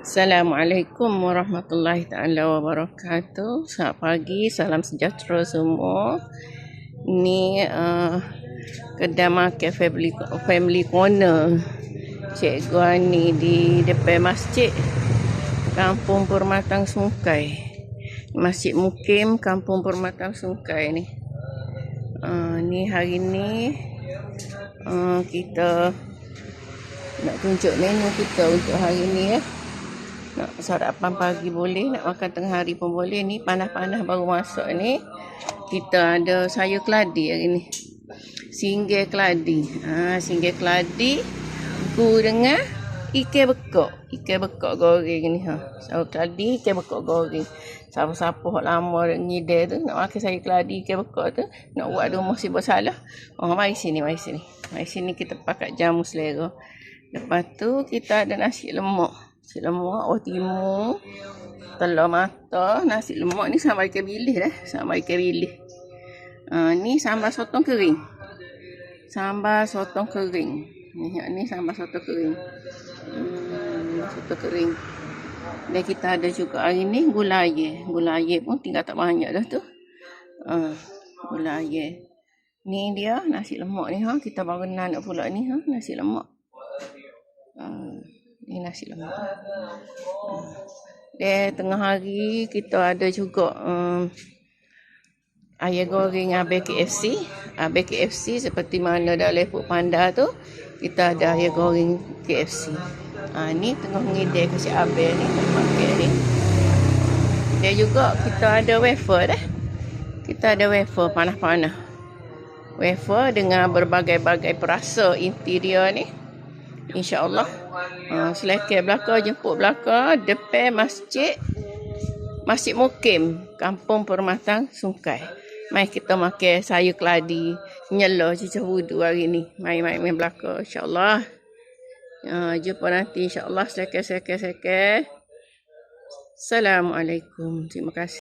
Assalamualaikum warahmatullahi taala wabarakatuh. Selamat pagi, salam sejahtera semua. Ni kedai makan family corner Cikgu Ani di depan masjid Kampung Permatang Sungkai. Masjid Mukim Kampung Permatang Sungkai ni. Ni hari ni kita nak tunjuk menu kita untuk hari ni ya. Nak sarapan pagi boleh, nak makan tengah hari pun boleh. Ni panas-panas baru masuk ni. Kita ada sayur keladi hari ni. Singgih keladi. Singgih keladi gu dengan ikan bekok. Ikan bekok goreng ni sayur keladi, ikan bekok goreng. Siapa-siapa hok lama ngidai tu nak makan sayur keladi, ikan bekok tu, nak buat rumah si bersalah. Mari sini. Mari sini kita pakai jamu selera. Lepas tu kita ada nasi lemak. Nasi lemak, timun, telur mata. Nasi lemak ni sambal ikan bilis dah. Sambal ikan bilis. Ni sambal sotong kering. Sambal sotong kering. Ni sambal sotong kering. Sotong kering. Dan kita ada juga hari ni gula air. Gula air pun tinggal tak banyak dah tu. Gula air. Ni dia nasi lemak ni kita baru nak pula ni nasi lemak. Ni nasi lemak. Dan tengah hari kita ada juga ayam goreng Abang KFC. Abang KFC seperti mana dalam Food Panda tu, kita ada ayam goreng KFC. Ni tengah ngidai ke si Abang ni, makan ni. Dan juga kita ada wafer dah. Kita ada wafer panas-panas. Wafer dengan berbagai-bagai perasa interior ni. InsyaAllah. Selekar belakang, jemput belakang, depan masjid Mukim Kampung Permatang Sungkai. Mari kita makan sayur keladi, nyela cicah wudu hari ni. Mari belakang insyaAllah. Jumpa nanti insyaAllah. Selekar. Assalamualaikum. Terima kasih.